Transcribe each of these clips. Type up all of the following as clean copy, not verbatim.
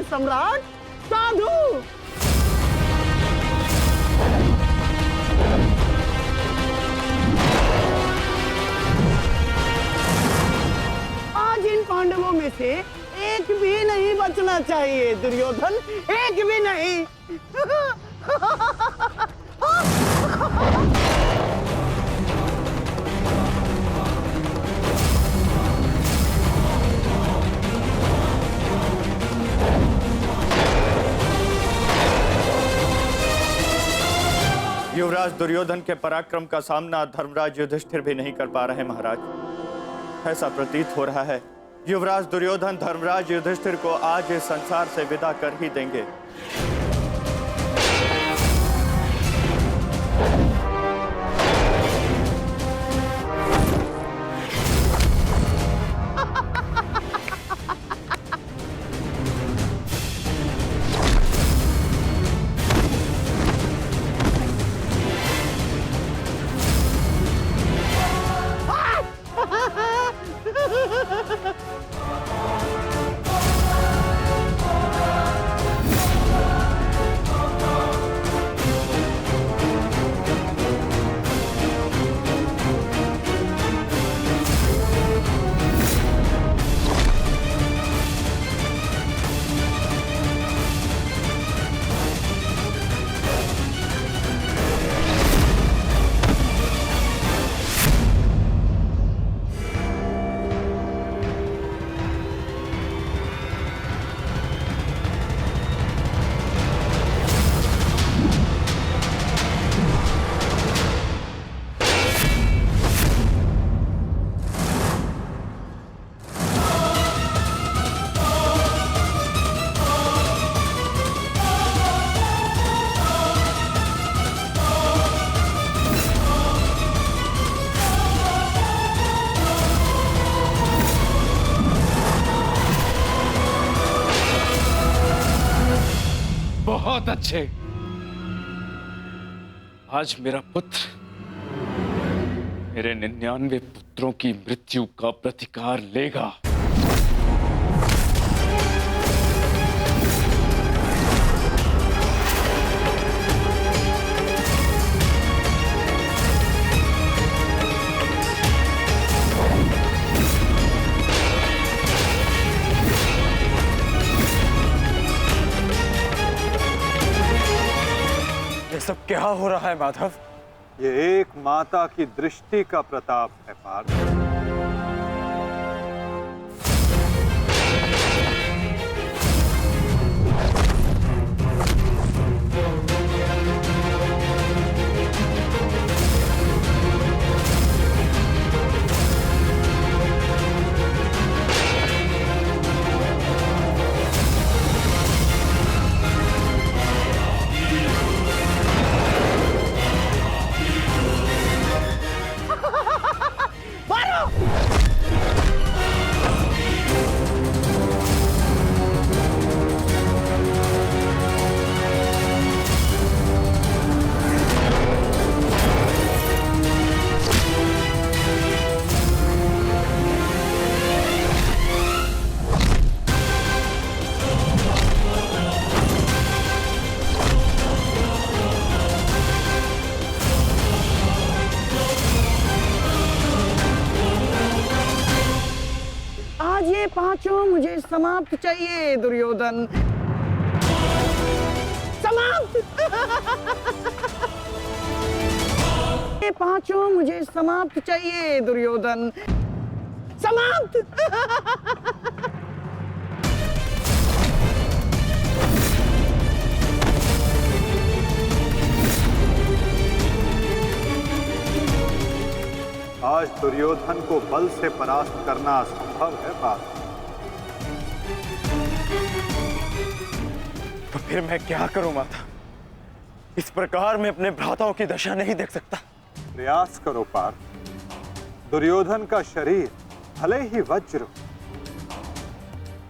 सम्राट साधु। आज इन पांडवों में से एक भी नहीं बचना चाहिए दुर्योधन, एक भी नहीं। युवराज दुर्योधन के पराक्रम का सामना धर्मराज युधिष्ठिर भी नहीं कर पा रहे महाराज। ऐसा प्रतीत हो रहा है युवराज दुर्योधन धर्मराज युधिष्ठिर को आज इस संसार से विदा कर ही देंगे। बहुत अच्छे। आज मेरा पुत्र मेरे 99 पुत्रों की मृत्यु का प्रतिकार लेगा। सब क्या हो रहा है माधव? ये एक माता की दृष्टि का प्रताप है पार्थ। पांचों मुझे समाप्त चाहिए दुर्योधन, समाप्त। ये पांचों मुझे समाप्त चाहिए दुर्योधन, समाप्त। आज दुर्योधन को बल से परास्त करना असंभव है पार्थ। तो फिर मैं क्या करूं माता? इस प्रकार मैं अपने भ्राताओं की दशा नहीं देख सकता। प्रयास करो पार्थ। दुर्योधन का शरीर भले ही वज्र,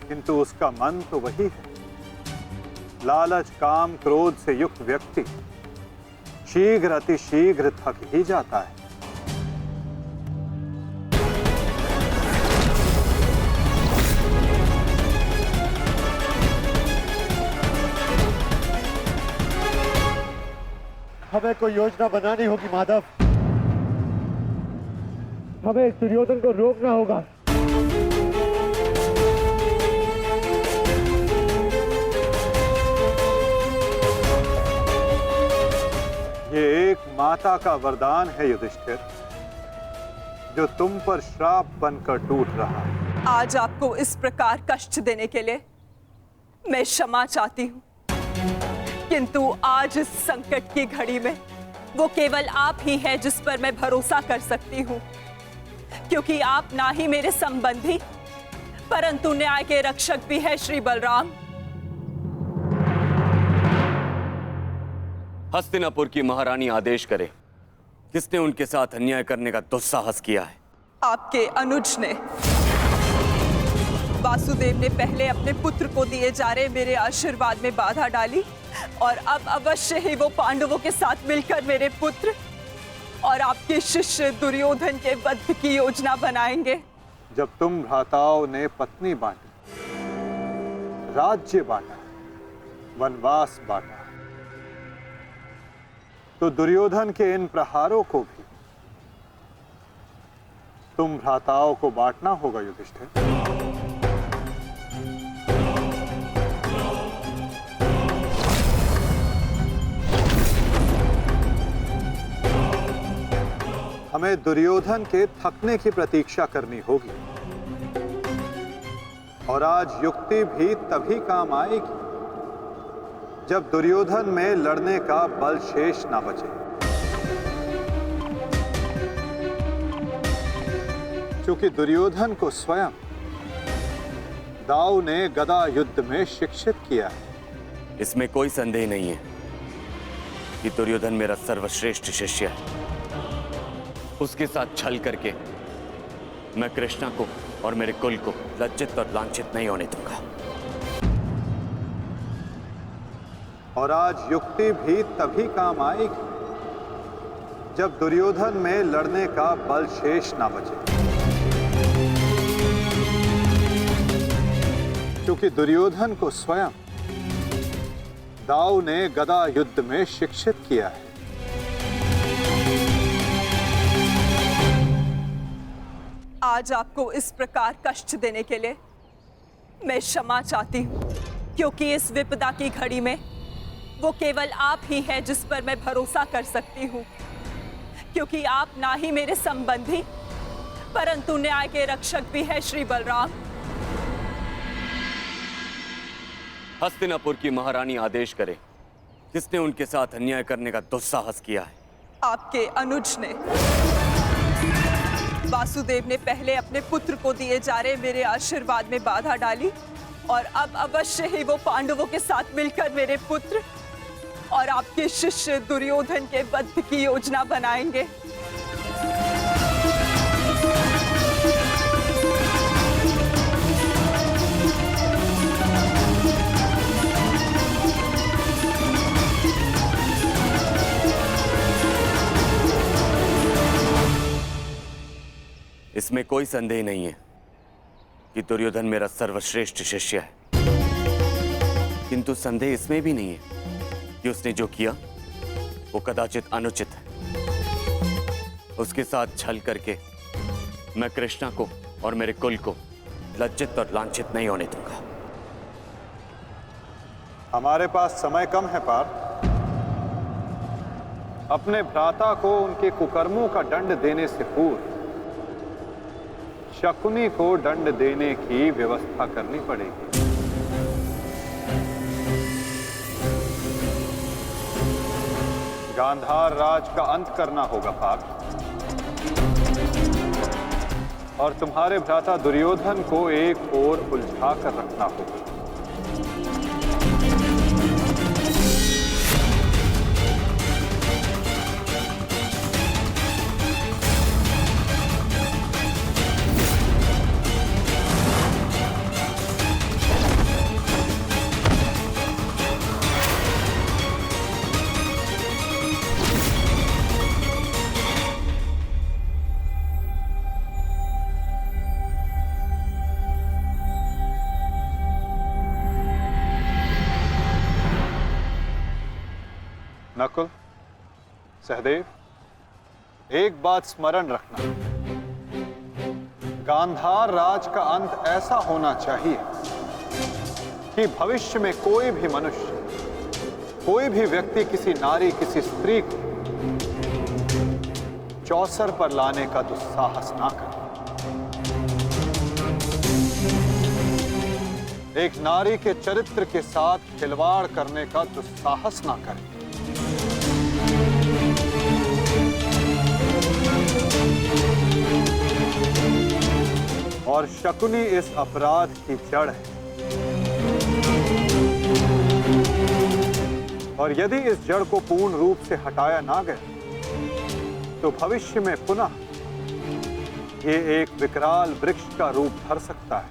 किंतु उसका मन तो वही है। लालच, काम, क्रोध से युक्त व्यक्ति शीघ्र अतिशीघ्र थक ही जाता है। हमें कोई योजना बनानी होगी माधव। हमें इस दुर्योधन को रोकना होगा। ये एक माता का वरदान है युधिष्ठिर, जो तुम पर श्राप बनकर टूट रहा है। आज आपको इस प्रकार कष्ट देने के लिए मैं क्षमा चाहती हूँ, किंतु आज इस संकट की घड़ी में वो केवल आप ही है जिस पर मैं भरोसा कर सकती हूँ, क्योंकि आप ना ही मेरे संबंधी परंतु न्याय के रक्षक भी है श्री बलराम। हस्तिनापुर की महारानी आदेश करे, किसने उनके साथ अन्याय करने का दुस्साहस किया है? आपके अनुज ने। वासुदेव ने पहले अपने पुत्र को दिए जा रहे मेरे आशीर्वाद में बाधा डाली और अब अवश्य ही वो पांडवों के साथ मिलकर मेरे पुत्र और आपके शिष्य दुर्योधन के वध की योजना बनाएंगे। जब तुम भ्राताओं ने पत्नी बांटी, राज्य बांटा, वनवास बांटा, तो दुर्योधन के इन प्रहारों को भी तुम भ्राताओं को बांटना होगा युधिष्ठिर। हमें दुर्योधन के थकने की प्रतीक्षा करनी होगी और आज युक्ति भी तभी काम आएगी जब दुर्योधन में लड़ने का बल शेष ना बचे, क्योंकि दुर्योधन को स्वयं दाऊ ने गदा युद्ध में शिक्षित किया है। इसमें कोई संदेह नहीं है कि दुर्योधन मेरा सर्वश्रेष्ठ शिष्य है। उसके साथ छल करके मैं कृष्णा को और मेरे कुल को लज्जित और लांछित नहीं होने दूंगा। और आज युक्ति भी तभी काम आएगी जब दुर्योधन में लड़ने का बल शेष ना बचे, क्योंकि दुर्योधन को स्वयं दाऊ ने गदा युद्ध में शिक्षित किया है। आज आपको इस प्रकार कष्ट देने के लिए मैं क्षमा चाहती हूँ, क्योंकि इस विपदा की घड़ी में वो केवल आप ही है जिस पर मैं भरोसा कर सकती हूँ, क्योंकि आप ना ही मेरे संबंधी परंतु न्याय के रक्षक भी है श्री बलराम। हस्तिनापुर की महारानी आदेश करे, किसने उनके साथ अन्याय करने का दुस्साहस किया है? आपके अनुज ने। वासुदेव ने पहले अपने पुत्र को दिए जा रहे मेरे आशीर्वाद में बाधा डाली और अब अवश्य ही वो पांडवों के साथ मिलकर मेरे पुत्र और आपके शिष्य दुर्योधन के वध की योजना बनाएंगे। इसमें कोई संदेह नहीं है कि दुर्योधन मेरा सर्वश्रेष्ठ शिष्य है, किंतु संदेह इसमें भी नहीं है कि उसने जो किया वो कदाचित अनुचित है। उसके साथ छल करके मैं कृष्णा को और मेरे कुल को लज्जित और लांछित नहीं होने दूंगा। हमारे पास समय कम है पार्थ। अपने भ्राता को उनके कुकर्मों का दंड देने से पूर्व शकुनी को दंड देने की व्यवस्था करनी पड़ेगी। गांधार राज का अंत करना होगा पार्थ, और तुम्हारे भ्राता दुर्योधन को एक ओर उलझा कर रखना होगा। सहदेव, एक बात स्मरण रखना, गांधार राज का अंत ऐसा होना चाहिए कि भविष्य में कोई भी मनुष्य, कोई भी व्यक्ति किसी नारी, किसी स्त्री को चौसर पर लाने का दुस्साहस ना करे। एक नारी के चरित्र के साथ खिलवाड़ करने का दुस्साहस ना करे। और शकुनी इस अपराध की जड़ है। और यदि इस जड़ को पूर्ण रूप से हटाया ना गया तो भविष्य में पुनः ये एक विकराल वृक्ष का रूप धर सकता है।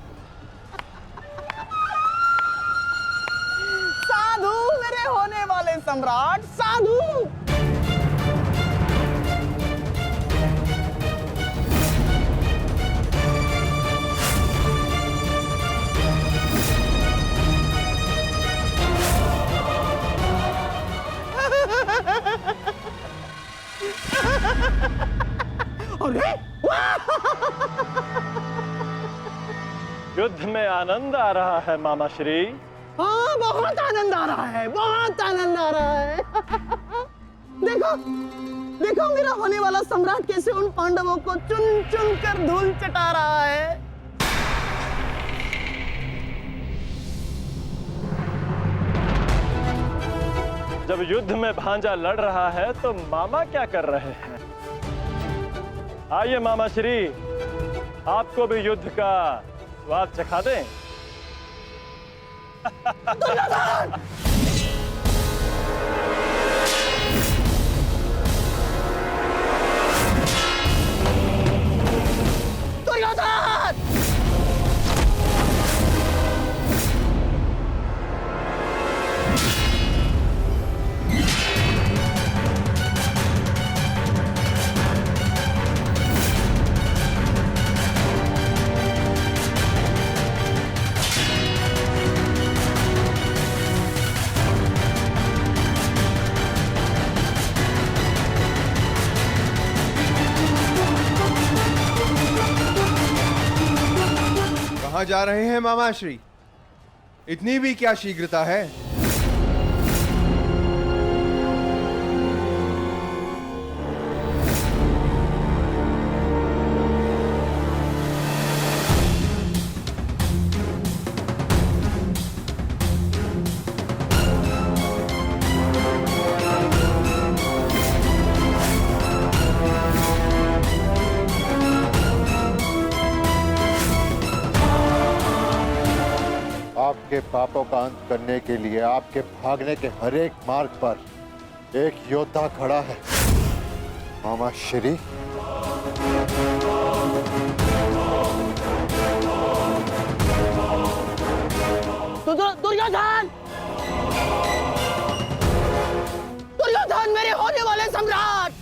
साधु मेरे होने वाले सम्राट, साधु। अरे युद्ध में आनंद आ रहा है मामा श्री। हाँ, बहुत आनंद आ रहा है, बहुत आनंद आ रहा है। देखो देखो मेरा होने वाला सम्राट कैसे उन पांडवों को चुन चुन कर धूल चटा रहा है। जब युद्ध में भांजा लड़ रहा है तो मामा क्या कर रहे हैं? आइए मामा श्री, आपको भी युद्ध का स्वाद चखा दें। दुर्योधन! कहाँ जा रहे हैं मामा श्री? इतनी भी क्या शीघ्रता है? आपके पापों का अंत करने के लिए आपके भागने के हर एक मार्ग पर एक योद्धा खड़ा है मामा श्री। दुर्योधन! दुर्योधन मेरे होने वाले सम्राट!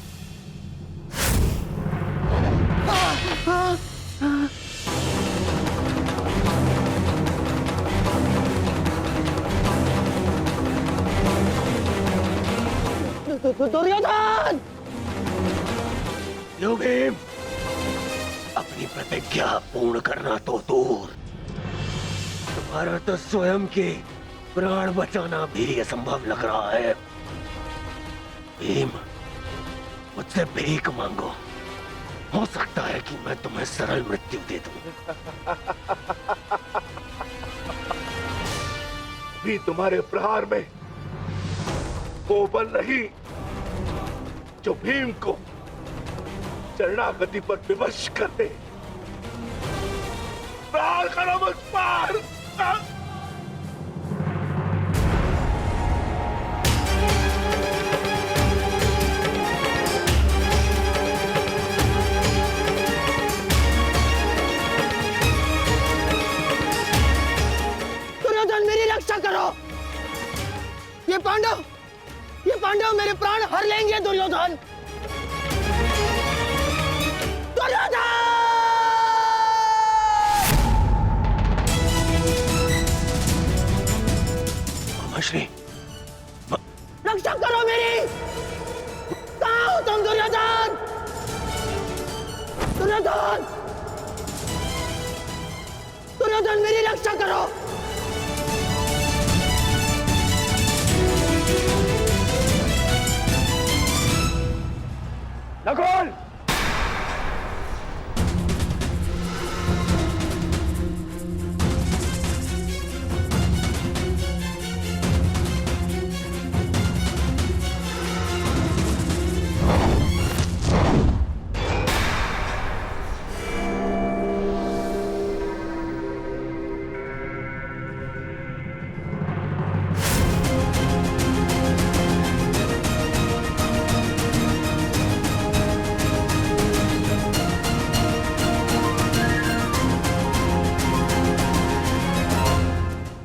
दुर्योधन! लो भीम, अपनी प्रतिज्ञा पूर्ण करना तो दूर, तुम्हारा तो स्वयं के प्राण बचाना भी असंभव लग रहा है। भीम, मुझसे भीख मांगो, हो सकता है कि मैं तुम्हें सरल मृत्यु दे दूं। भी तुम्हारे प्रहार में वो बल नहीं जो भीम को शरणागति पर विवश कर दे। प्रहार करो मुझ पर। दुर्योधन मेरी रक्षा करो। ये पांडव मेरे प्राण हर लेंगे। दुर्योधन! दुर्योधन! मामा श्री, रक्षा करो मेरी। कहाँ हूं दुर्योधन! दुर्योधन! दुर्योधन मेरी रक्षा करो! नकुल!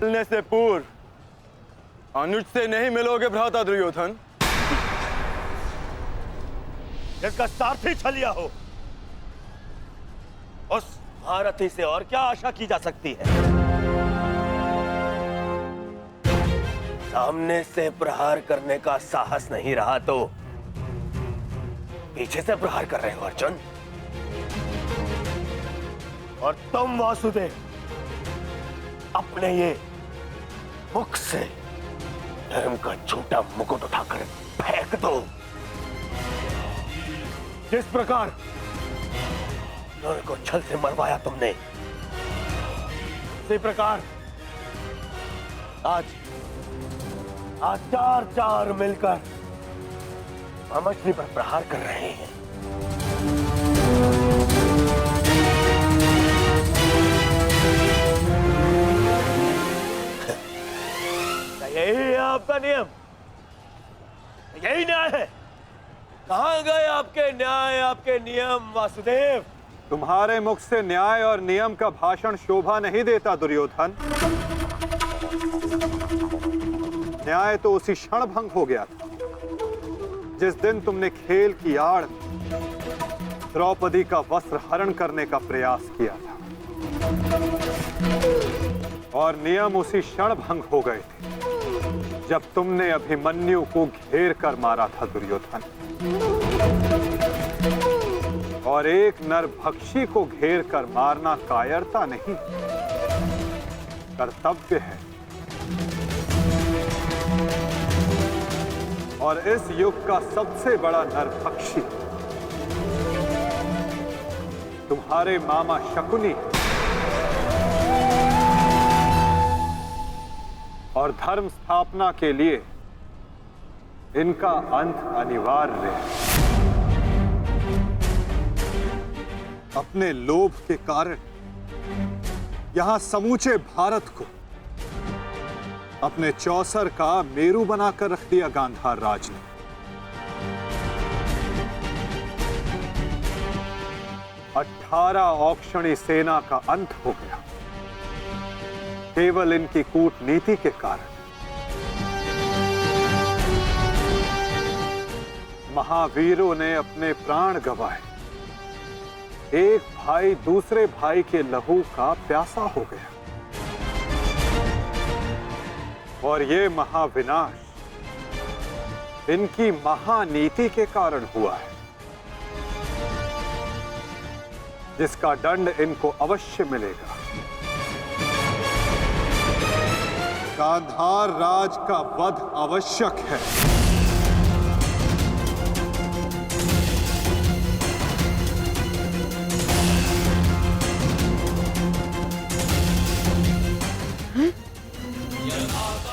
मिलने से पूर्व अनुज से नहीं मिलोगे भ्राता दुर्योधन। इसका सारथी छलिया हो, उस महारथी से और क्या आशा की जा सकती है? सामने से प्रहार करने का साहस नहीं रहा तो पीछे से प्रहार कर रहे हो अर्जुन। और तुम वासुदेव अपने ये मुख से धर्म का झूठा मुकुट उठाकर फेंक दो। जिस प्रकार नर को छल से मरवाया तुमने, उसी प्रकार आज चार चार मिलकर मछली पर प्रहार कर रहे हैं। यही है आपका नियम, यही न्याय है। कहां गए आपके न्याय, आपके नियम वासुदेव? तुम्हारे मुख से न्याय और नियम का भाषण शोभा नहीं देता दुर्योधन। न्याय तो उसी क्षण भंग हो गया था जिस दिन तुमने खेल की आड़ द्रौपदी का वस्त्र हरण करने का प्रयास किया था, और नियम उसी क्षण भंग हो गए थे जब तुमने अभिमन्यु को घेर कर मारा था दुर्योधन। और एक नरभक्षी को घेर कर मारना कायरता नहीं, कर्तव्य है। और इस युग का सबसे बड़ा नरभक्षी तुम्हारे मामा शकुनी, और धर्म स्थापना के लिए इनका अंत अनिवार्य है। अपने लोभ के कारण यहां समूचे भारत को अपने चौसर का मेरू बनाकर रख दिया गांधार राज ने। अठारह औक्षणी सेना का अंत हो गया केवल इनकी कूटनीति के कारण। महावीरों ने अपने प्राण गंवाए, एक भाई दूसरे भाई के लहू का प्यासा हो गया, और ये महाविनाश इनकी महानीति के कारण हुआ है, जिसका दंड इनको अवश्य मिलेगा। गांधार राज का वध आवश्यक है।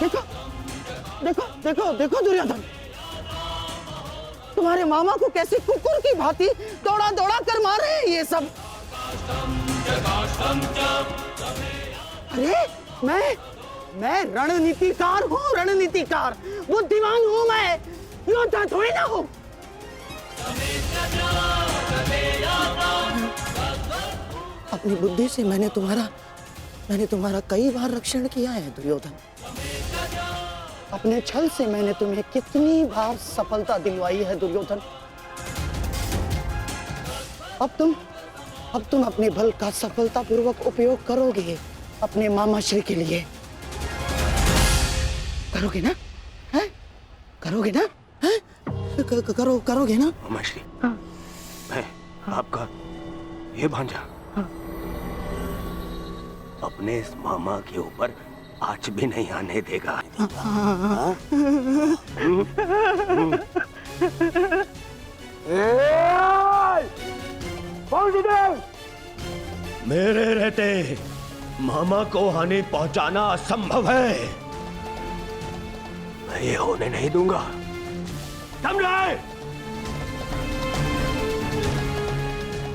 देखो देखो देखो देखो दुर्योधन, तुम्हारे मामा को कैसे कुकुर की भांति दौड़ा दौड़ा कर मार रहे हैं ये सब। अरे मैं रणनीतिकार हूँ, रणनीतिकार, बुद्धिमान हूँ मैं, योद्धा थोड़ी ना हूँ। अपनी बुद्धि से मैंने तुम्हारा कई बार रक्षण किया है दुर्योधन। अपने छल से मैंने तुम्हें कितनी बार सफलता दिलवाई है दुर्योधन। अब तुम अपने बल का सफलतापूर्वक उपयोग करोगे अपने मामा श्री के लिए। करोगे ना? हैं? करोगे ना? हैं? करोगे ना? मामाश्री, मैं आपका ये भांजा अपने इस मामा के ऊपर आँच भी नहीं आने देगा। मेरे रहते मामा को हानि पहुंचाना असंभव है। मैं ये होने नहीं दूंगा, समझे?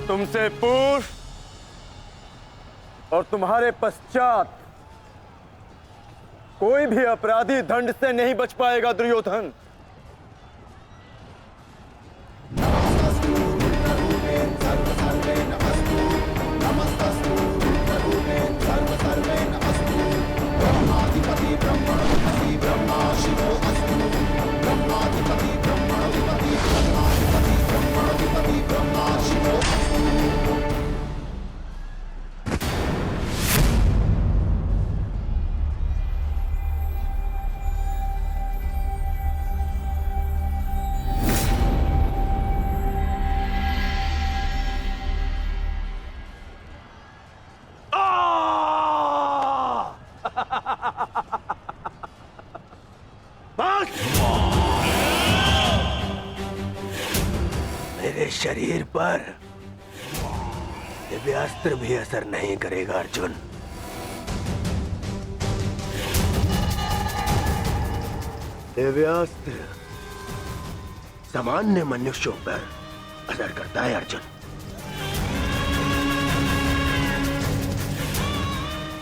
तुमसे पूर्व और तुम्हारे पश्चात कोई भी अपराधी दंड से नहीं बच पाएगा दुर्योधन। मेरे शरीर पर दिव्यास्त्र भी असर नहीं करेगा अर्जुन। दिव्यास्त्र सामान्य मनुष्यों पर असर करता है अर्जुन,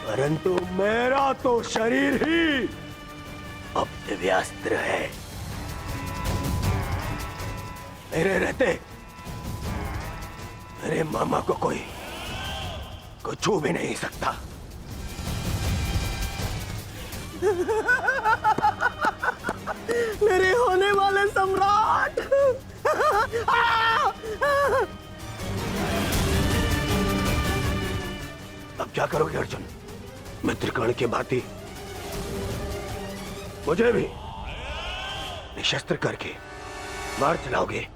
परंतु मेरा तो शरीर ही अब दिव्यास्त्र है। मेरे रहते मेरे मामा को कोई छू भी नहीं सकता। मेरे होने वाले सम्राट! अब क्या करोगे अर्जुन? मित्रकर्ण के भांति मुझे भी निशस्त्र करके मार चलाओगे?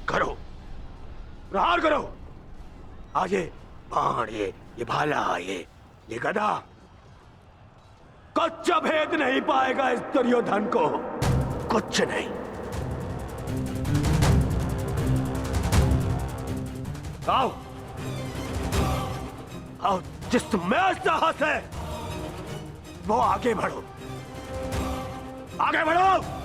करो, प्रहार करो। आज ये बाण, ये भाला, ये गदा कुछ भेद नहीं पाएगा इस दुर्योधन को, कुछ नहीं। आओ आओ, जिसमें साहस है वो आगे बढ़ो, आगे बढ़ो।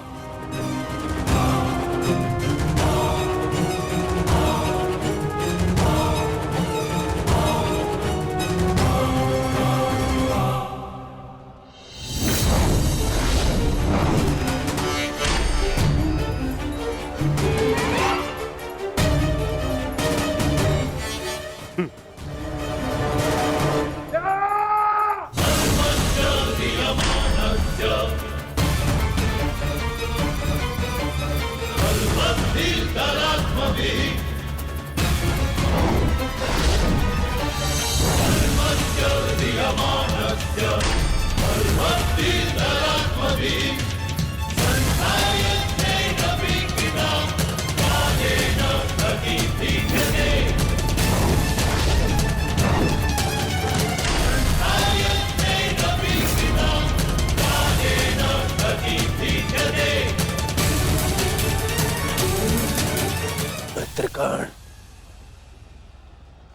मित्रकर्ण,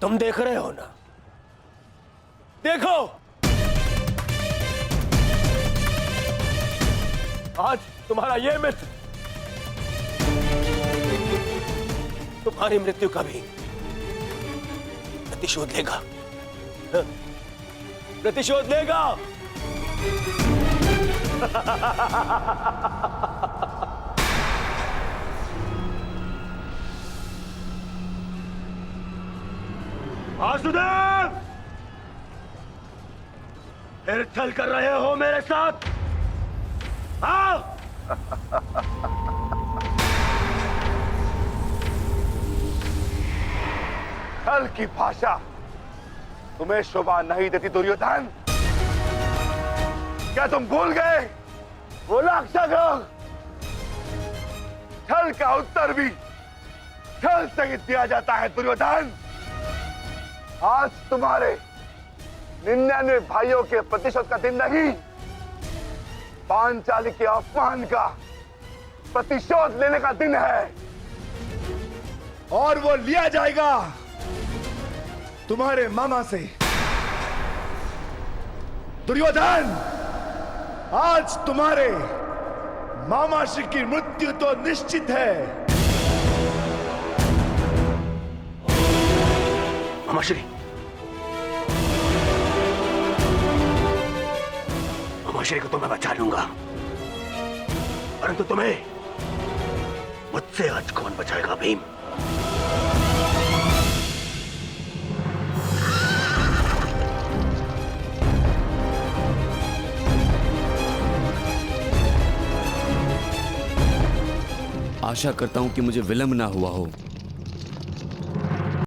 तुम देख रहे हो ना? देखो, आज तुम्हारा ये मित्र तुम्हारी मृत्यु का भी प्रतिशोध लेगा, प्रतिशोध लेगा। वासुदेव, फिर छल कर रहे हो मेरे साथ? हाँ? छल की भाषा तुम्हें शोभा नहीं देती दुर्योधन। क्या तुम भूल गए बोला अक्षाग्रह, छल का उत्तर भी छल से ही दिया जाता है दुर्योधन। आज तुम्हारे 99 भाइयों के प्रतिशोध का दिन नहीं, पांचाली के अपमान का प्रतिशोध लेने का दिन है, और वो लिया जाएगा तुम्हारे मामा से। दुर्योधन, आज तुम्हारे मामा श्री की मृत्यु तो निश्चित है। मामाश्री, मामाश्री को तो मैं बचा लूंगा, परंतु तुम्हें मुझसे आज कौन बचाएगा भीम? आशा करता हूं कि मुझे विलंब ना हुआ हो